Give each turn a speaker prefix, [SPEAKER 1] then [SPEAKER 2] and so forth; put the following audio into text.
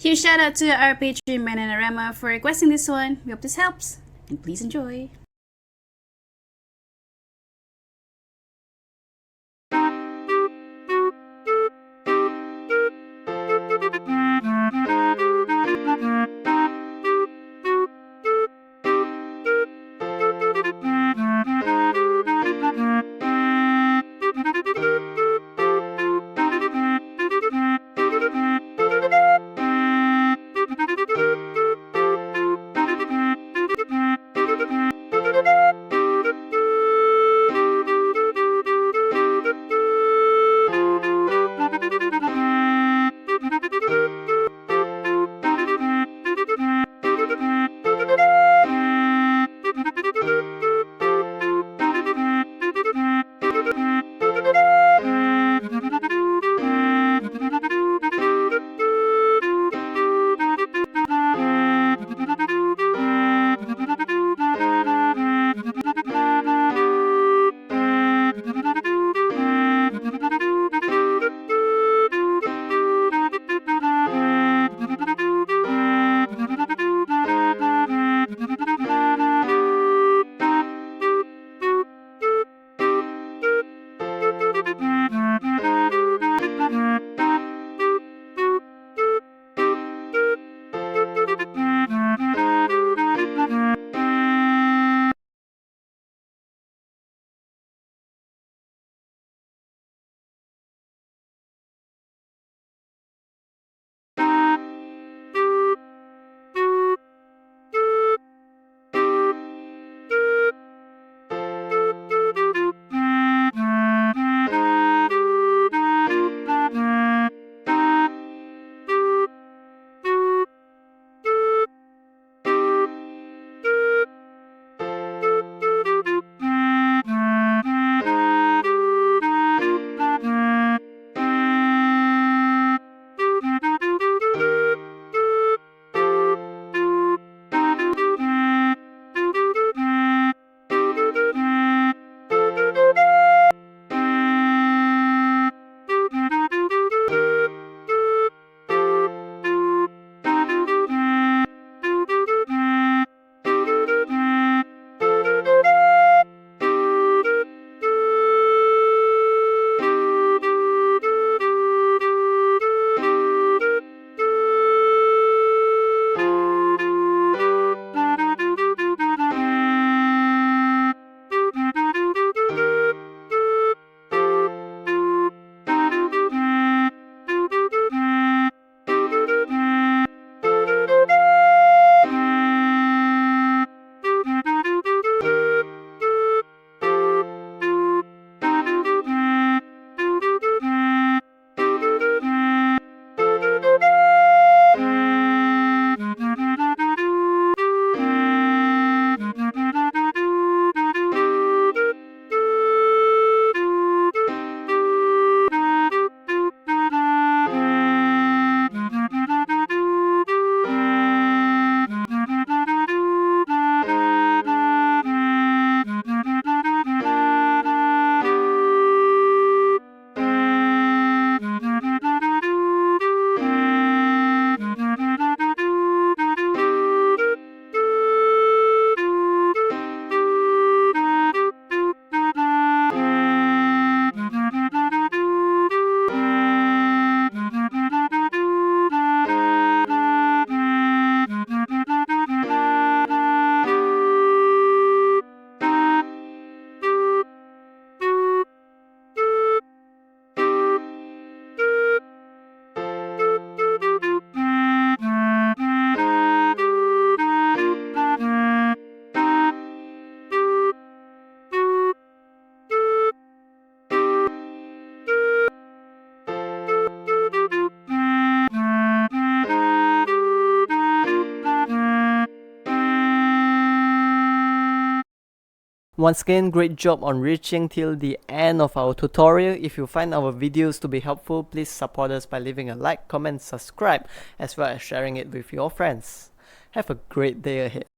[SPEAKER 1] Huge shout out to our patron Mananarama for requesting this one. We hope this helps, and please enjoy.
[SPEAKER 2] Once again, great job on reaching till the end of our tutorial. If you find our videos to be helpful, please support us by leaving a like, comment, subscribe, as well as sharing it with your friends. Have a great day ahead.